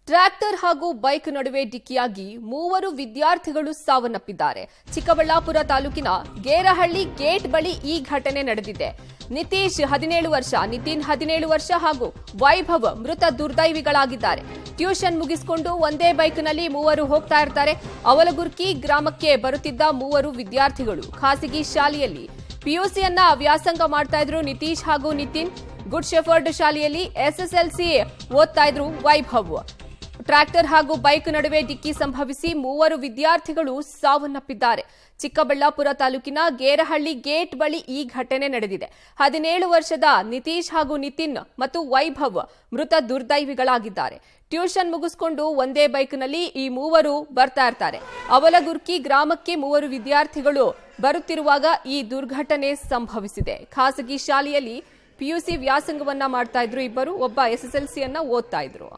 Tractor ಹಾಗೂ bike ನಡುವೆ ಡಿಕ್ಕಿಯಾಗಿ ಮೂವರು ವಿದ್ಯಾರ್ಥಿಗಳು ಸಾವನ್ನಪ್ಪಿದ್ದಾರೆ. ಚಿಕ್ಕಬಳ್ಳಾಪುರ ತಾಲೂಕಿನ ಗೇರಹಳ್ಳಿ ಗೇಟ್ ಬಳಿ ಈ ಘಟನೆ ನಡೆದಿದೆ. ನಿತೀಶ್ 17 ವರ್ಷ, ನಿತಿನ್ 17 ವರ್ಷ ಹಾಗೂ ವೈಭವ್ ಮೃತ ದುರ್ದೈವಿಗಳಾಗಿದ್ದಾರೆ. ಟ್ಯೂಷನ್ ಮುಗಿಸಿಕೊಂಡು ಒಂದೇ ಬೈಕ್ನಲ್ಲಿ ಮೂವರು ಹೋಗ್ತಾ ಇರ್ತಾರೆ. ಅವಲಗುರ್ಕಿ ಗ್ರಾಮಕ್ಕೆ ಬರುತ್ತಿದ್ದ ಮೂವರು ವಿದ್ಯಾರ್ಥಿಗಳು ಖಾಸಗಿ ಶಾಲೆಯಲ್ಲಿ ಪಿಯುಸಿಯನ್ನ ವ್ಯಾಸಂಗ ಮಾಡ್ತಾ ಇದ್ರು. ನಿತೀಶ್ ಹಾಗೂ ನಿತಿನ್ ಗುಡ್ ಶೆಫರ್ಡ್ ಶಾಲೆಯಲ್ಲಿ ಎಸ್ಎಸ್ಎಲ್ಸಿ ಓದ್ತಾ ಇದ್ರು. ವೈಭವ್ ಟ್ರ್ಯಾಕ್ಟರ್ ಹಾಗೂ ಬೈಕ್ ನಡುವೆ ಡಿಕ್ಕಿ ಸಂಭವಿಸಿ ಮೂವರು ವಿದ್ಯಾರ್ಥಿಗಳು ಸಾವನ್ನಪ್ಪಿದ್ದಾರೆ. ಚಿಕ್ಕಬಳ್ಳಾಪುರ ತಾಲೂಕಿನ ಗೇರಹಳ್ಳಿ ಗೇಟ್ ಬಳಿ ಈ ಘಟನೆ ನಡೆದಿದೆ. 17 ವರ್ಷದ ನಿತೀಶ್ ಹಾಗೂ ನಿತಿನ್ ಮತ್ತು ವೈಭವ್ ಮೃತ ದುರ್ದೈವಿಗಳಾಗಿದ್ದಾರೆ. ಟ್ಯೂಷನ್ ಮುಗಿಸಿಕೊಂಡು ಒಂದೇ ಬೈಕ್ನಲ್ಲಿ ಈ ಮೂವರು ಬರ್ತಾ ಇರ್ತಾರೆ. ಅವಲಗುರ್ಕಿ ಗ್ರಾಮಕ್ಕೆ ಮೂವರು ವಿದ್ಯಾರ್ಥಿಗಳು ಬರುತ್ತಿರುವಾಗ ಈ ದುರ್ಘಟನೆ ಸಂಭವಿಸಿದೆ. ಖಾಸಗಿ ಶಾಲೆಯಲ್ಲಿ ಪಿಯುಸಿ ವ್ಯಾಸಂಗವನ್ನ ಮಾಡ್ತಾ ಇದ್ರು ಇಬ್ಬರು. ಒಬ್ಬ ಎಸ್ಎಸ್ಎಲ್ಸಿಯನ್ನ ಓದ್ತಾ ಇದ್ರು.